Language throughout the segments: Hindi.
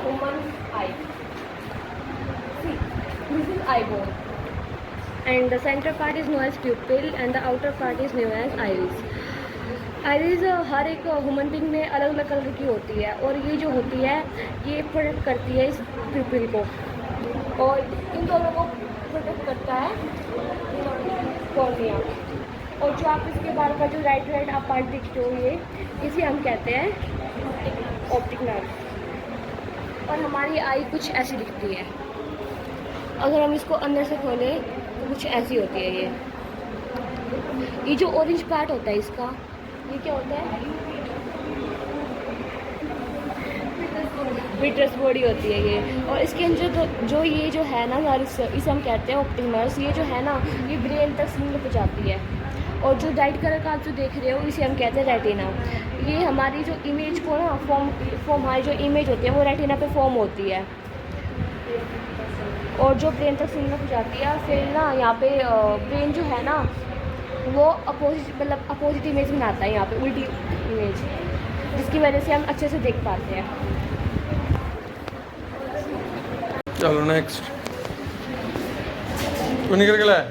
human eye. See, this is eyeball. And the center part is known as pupil and the outer part is known as iris. Iris हर एक ह्यूमन बीइंग में अलग अलग कलर की होती है और ये जो होती है ये प्रोटेक्ट करती है इस प्यूपिल को और इन दोनों को प्रोटेक्ट करता है कॉर्निया। और जो आप इसके बाल का जो राइट आप पार्ट देखते हो ये इसे हम कहते हैं ऑप्टिक नर्व। और हमारी आई कुछ ऐसी दिखती है, अगर हम इसको अंदर से खोलें तो कुछ ऐसी होती है। ये जो ऑरेंज पार्ट होता है इसका, ये क्या होता है? विट्रस बॉडी होती है ये। और इसके अंदर जो ये जो है ना यार इसे हम कहते हैं ऑप्टिक नर्व। ये जो है ना ये ब्रेन तक सिग्नल पहुंचाती है। और जो राइट कलर का आप जो देख रहे हो इसे हम कहते हैं रेटिना। ये हमारी जो इमेज को ना फॉर्म हमारी जो इमेज होती है वो रेटिना पे फॉर्म होती है और जो ब्रेन तक सिग्नल पहुंचाती है। फिर ना यहाँ पे ब्रेन जो है ना वो अपोजिट इमेज बनाता है, यहाँ पे उल्टी इमेज, जिसकी वजह से हम अच्छे से देख पाते हैं। चलो नेक्स्ट। तू निकल के लाया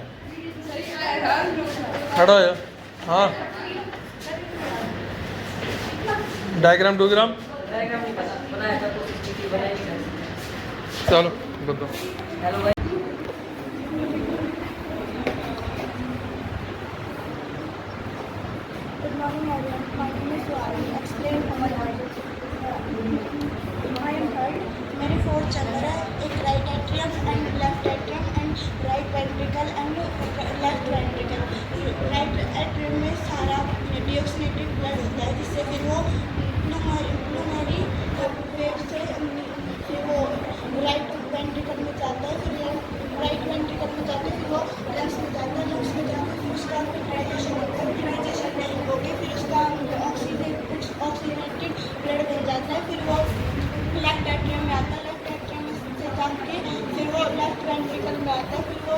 खड़ा हो। हाँ डायग्राम डोग्राम चलो बताओ। Good morning everyone. My name is Suhari. Explain our logic. I am heard. मेरे 4 चैम्बर है, एक right atrium and left atrium and right ventricle and left ventricle. Right atrium में सारा डिऑक्सीनेटेड ब्लड होता है जिससे फिर वो हमारी वेव से फिर वो राइट वेंट्रिकल में जाता है, फिर राइट वेंट्रिकल में जाता है, फिर वो लंग्स में जाता है, लंग्स में जाकर फिर उसका फिल्ट्राइजेशन होता है, फिल्ट्राइजेशन नहीं होगी फिर उसका ऑक्सीजनेटेड ब्लड बन जाता है, फिर वो लेफ्ट एट्रियम में आता है, लेफ्ट एट्रियम से जाके फिर वो लेफ्ट वेंट्रिकल में आता है, फिर वो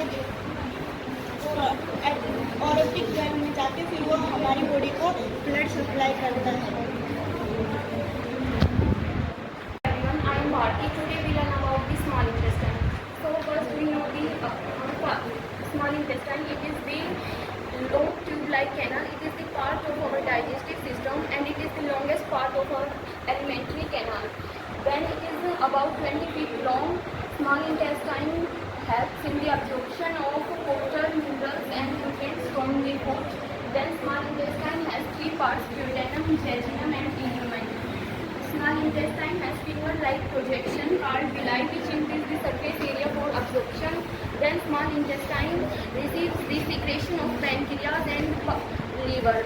ऑरोटिक वेन में जाके फिर वो हमारी बॉडी को ब्लड सप्लाई करता है। Today we learn about the small intestine. So first we know the small intestine. It is the long tube-like canal. It is the part of our digestive system and it is the longest part of our alimentary canal. When it is about 20 feet long, small intestine helps in the absorption of water, minerals and nutrients from the food. Then small intestine has 3 parts: duodenum, jejunum and ileum. Small intestine has finger-like projection called villi which increase the surface area for absorption. Then small intestine receives the secretion of pancreas and liver.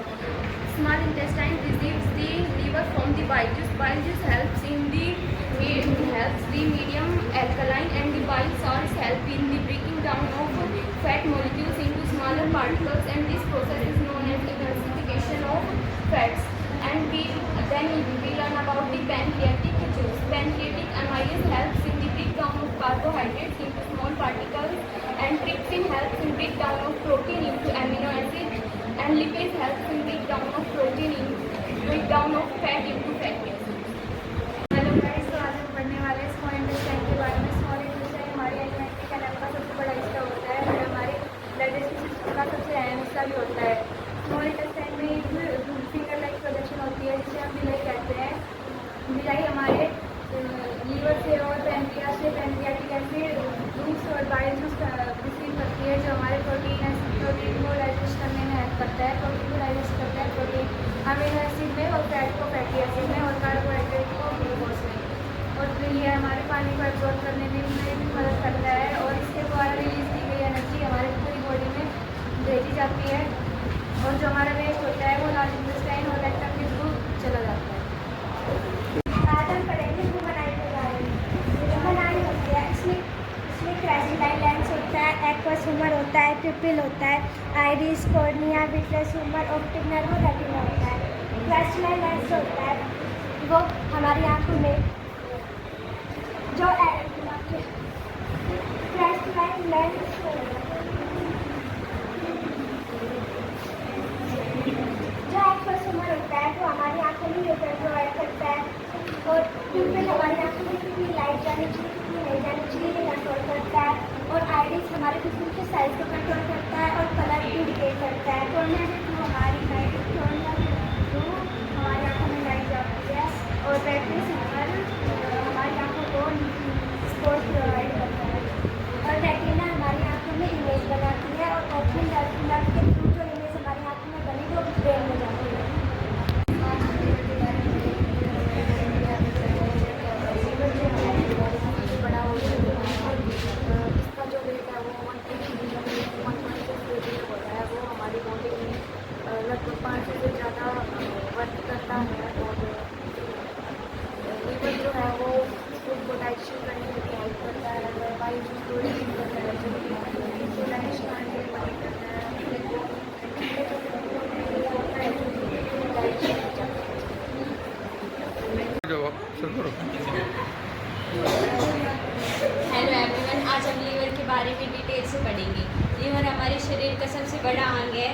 Small intestine receives the liver from the bile juice. Bile juice helps the medium alkaline and the bile salts help in the breaking down of fat molecules into smaller particles and this process is known as emulsification of fats. And then we learn about the pancreatic juice. Pancreatic amylase helps in the breakdown of carbohydrates into small particles and trypsin helps in breakdown of protein into amino acids and lipase helps in breakdown of breakdown of fat into fatty acids. Hello guys, तो आज हम पढ़ने वाले हैं स्मॉल इंटेस्टाइन के बारे में। स्मॉल इंटेस्टाइन हमारी एलिमेंट्री कैनाल का सबसे बड़ा हिस्सा होता है और हमारे डाइजेस्टिव सिस्टम का सबसे अहम हिस्सा भी होता है। स्मॉल इंटेस्टाइन में फिंगर लाइक प्रोजेक्शन होती है जिसे हम विलाई कहते हैं। विलाई हमारे लीवर से और पैनक्रियास से पैनक्रियाटिक एसिड जूस और बाइल जूस रिसीव करती है जो हमारे प्रोटीन को डाइजेस्ट करने में हेल्प करता है। प्रोटीन को डाइजेस्ट करता है प्रोटीन अमीनो एसिड में और फैट को फैटी एसिड में और कार्बोहाइड्रेट को ग्लूकोज में। और ये हमारे पानी को एब्जॉर्ब करने में भी मदद करता है और इसके द्वारा रिलीज की गई एनर्जी हमारे पूरी बॉडी में भेजी जाती है और जो हमारा वेस्ट होता है वो लार्ज इंटेस्टाइन और रेक्टम के थ्रू चला जाता है। आज हम पढ़ेंगे ह्यूमन के बारे में। ह्यूमन आई होती है, इसमें क्रेस्टाइन लेंस होता है, एक्वस ह्यूमर होता है, पिपिल होता है, iris, cornea, vitreous humour, optic nerve और रेटिना होता है। क्रेस्टाइन लेंस होता है वो हमारी आँखों में जो क्रेस्टाइन लेंस जो एक्वस ह्यूमर होता है वो हमारी आँखों में प्रोवाइड करता है और पिपिल हमारी आँखों में कितनी लाइट जानी चाहिए कितनी नहीं जानी चाहिए ये कंट्रोल करता है। और आइरिस हमारे जिस्म के साइज को कंट्रोल करता है और कलर भी इंडिकेट करता है। कॉर्निया के थ्रू हमारी लाइट कॉर्निया के थ्रू हमारी आँखों में लाइट जाती है और बैटरी सेंसर हमारी आँखों को स्पोर्ट प्रोवाइड करता है। और रेटिना हमारी आँखों में इमेज बनाती है और ऑप्टिक नर्व के थ्रू जो इमेज हमारी आँखों में बनी वो ब्रेन में जाती है। बड़ा हो इसका जो वेट है वो 1.6 होता है। वो हमारी बॉडी में लगभग 5 से ज़्यादा वर्क करता है। और लीवर जो है वो फूड को डाइजेशन करने में हेल्प करता है। अगर वायु को डाइजेशन करता है तो डाइजेशन करने में मदद करता है। जवाब शुरू करो। हेलो एवरीवन, आज हम लीवर के बारे में डिटेल से पढ़ेंगे। लीवर हमारे शरीर का सबसे बड़ा अंग है।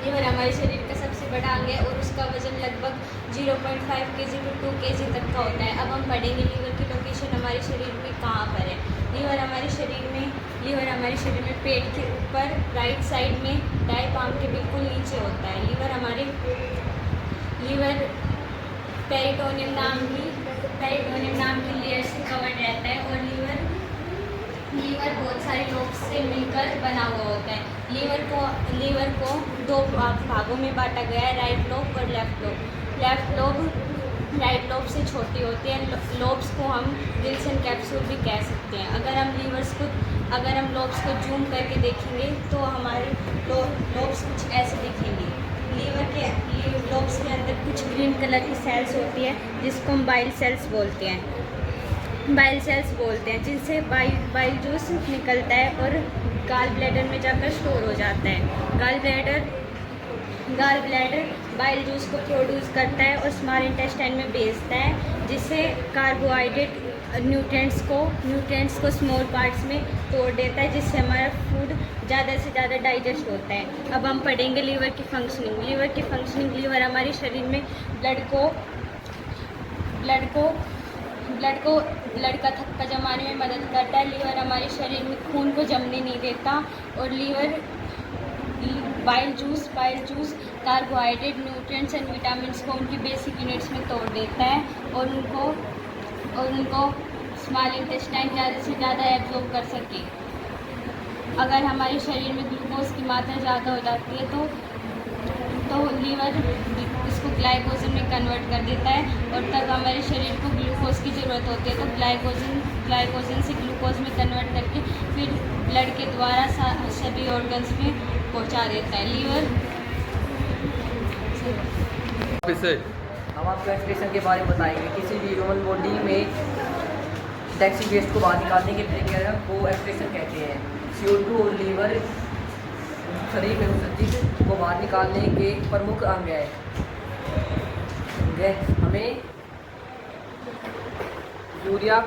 लीवर हमारे शरीर का सबसे बड़ा अंग है और उसका वजन लगभग 0.5 kg to 2 kg तक का होता है। अब हम पढ़ेंगे लीवर की लोकेशन हमारे शरीर में कहाँ पर है। लीवर हमारे शरीर में पेट के ऊपर राइट साइड में दाएं पाम के बिल्कुल नीचे होता है। लीवर पेरिटोनियम नाम की लेयर से कवर्ड रहता है। और लीवर बहुत सारे लोब्स से मिलकर बना हुआ होता है। लीवर को दो भागों में बांटा गया है, राइट लोब और लेफ्ट लोब राइट लोब से छोटी होती है। लोब्स को हम विल्सन कैप्सूल भी कह सकते हैं। अगर हम लोब्स को जूम करके देखेंगे तो हमारे लोब्स कुछ ऐसे दिखेंगे। लीवर के लोब्स के अंदर कुछ ग्रीन कलर की सेल्स होती है जिसको हम बाइल सेल्स बोलते हैं, जिनसे बाइल जूस निकलता है और गाल ब्लैडर में जाकर स्टोर हो जाता है। गाल ब्लैडर बाइल जूस को प्रोड्यूस करता है और स्मॉल इंटेस्टाइन में भेजता है, जिससे कार्बोहाइड्रेट न्यूट्रिएंट्स को स्मॉल पार्ट्स में तोड़ देता है, जिससे हमारा फूड ज़्यादा से ज़्यादा डाइजेस्ट होता है। अब हम पढ़ेंगे लीवर की फंक्शनिंग। लीवर हमारे शरीर में ब्लड का थक्का जमाने में मदद करता है। लीवर हमारे शरीर में खून को जमने नहीं देता और liver bile juice carbohydrate nutrients and vitamins को उनकी बेसिक यूनिट्स में तोड़ देता है और उनको स्मॉल इंटेस्टाइन ज़्यादा से ज़्यादा एब्जॉर्ब कर सके। अगर हमारे शरीर में ग्लूकोज की मात्रा ज़्यादा हो जाती है तो लीवर इसको ग्लाइकोजन में कन्वर्ट कर देता है और तब हमारे शरीर को ग्लूकोज की ज़रूरत होती है। तो ग्लाइकोजन से ग्लूकोज में कन्वर्ट करके फिर ब्लड के द्वारा सभी ऑर्गन्स में पहुंचा देता है। लीवर हम आपको एक्सप्रेशन के बारे में बताएंगे। किसी भी ह्यूमन बॉडी में टैक्सी वेस्ट को बाहर निकालने की प्रक्रिया को एक्सप्रेशन कहते हैं। CO2 और लीवर शरीर में उत्सर्जित को बाहर निकालने के प्रमुख अंग है। हमें यूरिया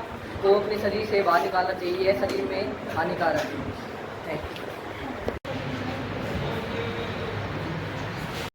को अपने शरीर से बाहर निकालना चाहिए, शरीर में हानिकारक है।